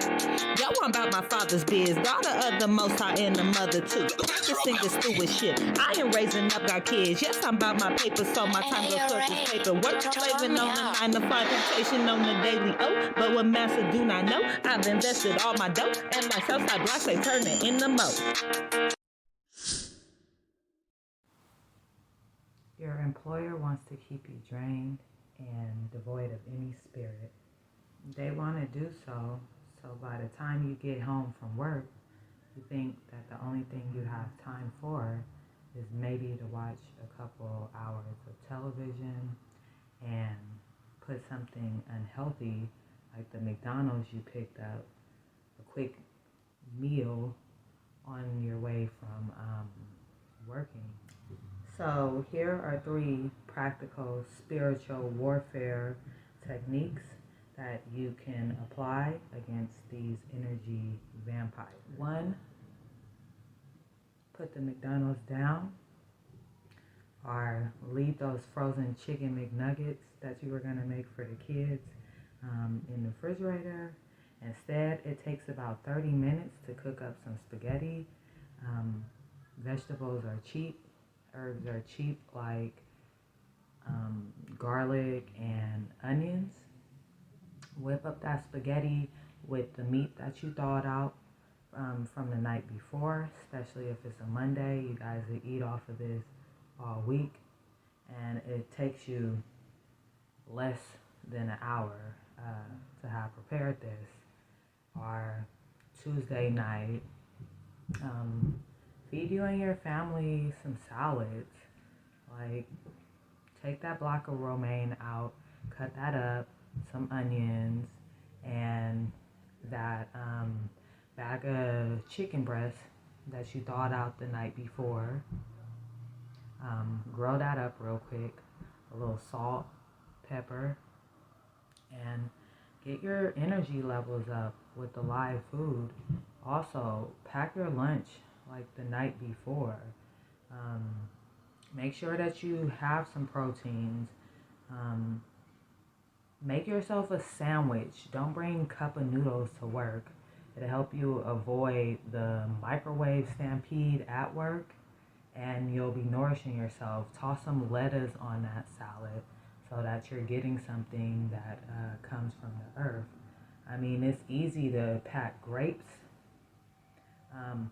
Yo, I'm about my father's biz, daughter of the Most High and the mother too. Practicing the stewardship. I am raising up our kids. Yes, I'm about my paper, so my time goes towards this paper. Work, slaving on the 9 to 5, temptation on the daily. Oh, but what master do not know, I've invested all my dough, and my Southside blocks they turning in the mo. Your employer wants to keep you drained and devoid of any spirit. They want to do so by the time you get home from work, you think that the only thing you have time for is maybe to watch a couple hours of television and put something unhealthy like the McDonald's you picked up, a quick meal on your way from working. So here are 3 practical spiritual warfare techniques that you can apply against these energy vampires. 1, put the McDonald's down, or leave those frozen chicken McNuggets that you were going to make for the kids in the refrigerator. Instead, it takes about 30 minutes to cook up some spaghetti. Vegetables are cheap. Herbs are cheap, like garlic and onions. Whip up that spaghetti with the meat that you thawed out from the night before, especially if it's a Monday. You guys will eat off of this all week, and it takes you less than an hour to have prepared this. Or Tuesday night, feed you and your family some salads. Like, take that block of romaine out, cut that up, some onions, and that bag of chicken breast that you thawed out the night before. Grill that up real quick, a little salt, pepper, and get your energy levels up with the live food. Also, pack your lunch like the night before. Make sure that you have some proteins. Make yourself a sandwich. Don't bring cup of noodles to work. It'll help you avoid the microwave stampede at work, and you'll be nourishing yourself. Toss some lettuce on that salad so that you're getting something that comes from the earth. I mean, it's easy to pack grapes.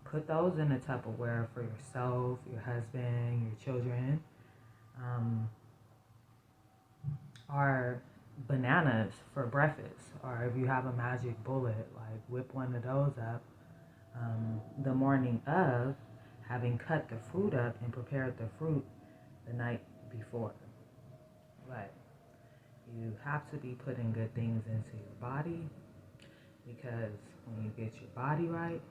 Put those in a Tupperware for yourself, your husband, your children. Or bananas for breakfast. Or if you have a magic bullet, like whip one of those up the morning of, having cut the fruit up and prepared the fruit the night before. But you have to be putting good things into your body, because when you get your body right,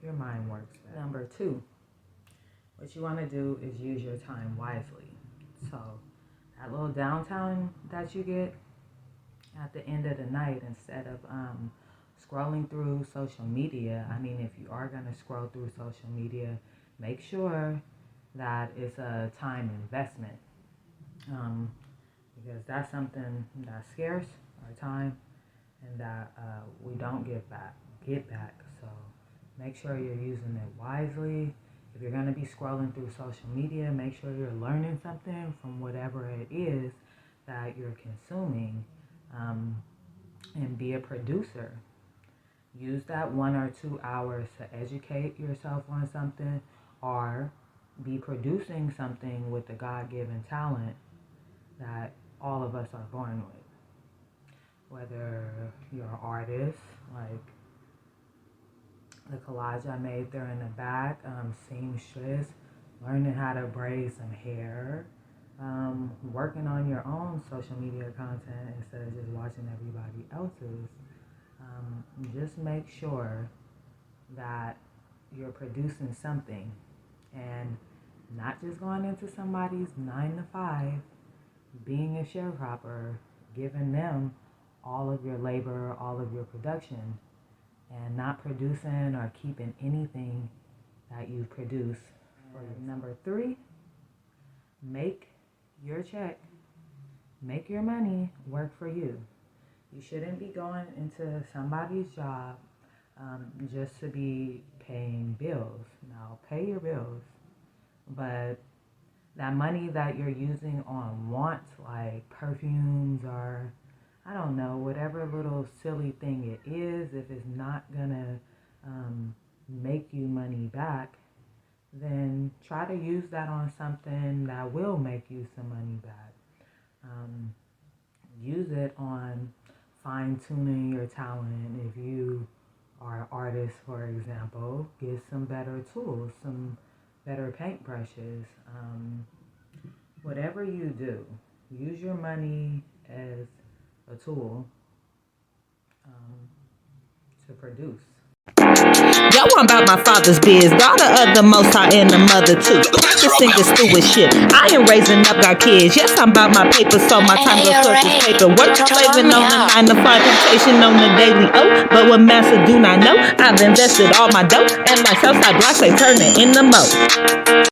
your mind works better. Number 2, what you want to do is use your time wisely. So that little downtime that you get at the end of the night, instead of scrolling through social media, I mean, if you are going to scroll through social media, make sure that it's a time investment, because that's something that's scarce, our time, and that we don't get back. So make sure you're using it wisely. If you're going to be scrolling through social media, make sure you're learning something from whatever it is that you're consuming, and be a producer. Use that 1 or 2 hours to educate yourself on something, or be producing something with the God-given talent that all of us are born with. Whether you're an artist, like the collage I made there in the back, seamstress, learning how to braid some hair, working on your own social media content instead of just watching everybody else's. Just make sure that you're producing something, and not just going into somebody's 9 to 5, being a sharecropper, giving them all of your labor, all of your production, and not producing or keeping anything that you produce for you. Number 3, make your check, make your money work for you. You shouldn't be going into somebody's job just to be paying bills. Now, pay your bills, but that money that you're using on wants like perfumes or I don't know, whatever little silly thing it is, if it's not gonna make you money back, then try to use that on something that will make you some money back. Um, Use it on fine tuning your talent. If you are an artist, for example, get some better tools, some better paintbrushes. Whatever you do, use your money as a tool to produce. Yo, I'm about my father's biz, daughter of the most high and the mother too. Practicing the stewardship. I am raising up our kids. Yes, I'm about my paper, so my time goes towards this paper. Work, slaving on the 9 to 5, temptation on the daily. Oh, but what master do not know, I've invested all my dough, and my Southside blocks they turning in the mo.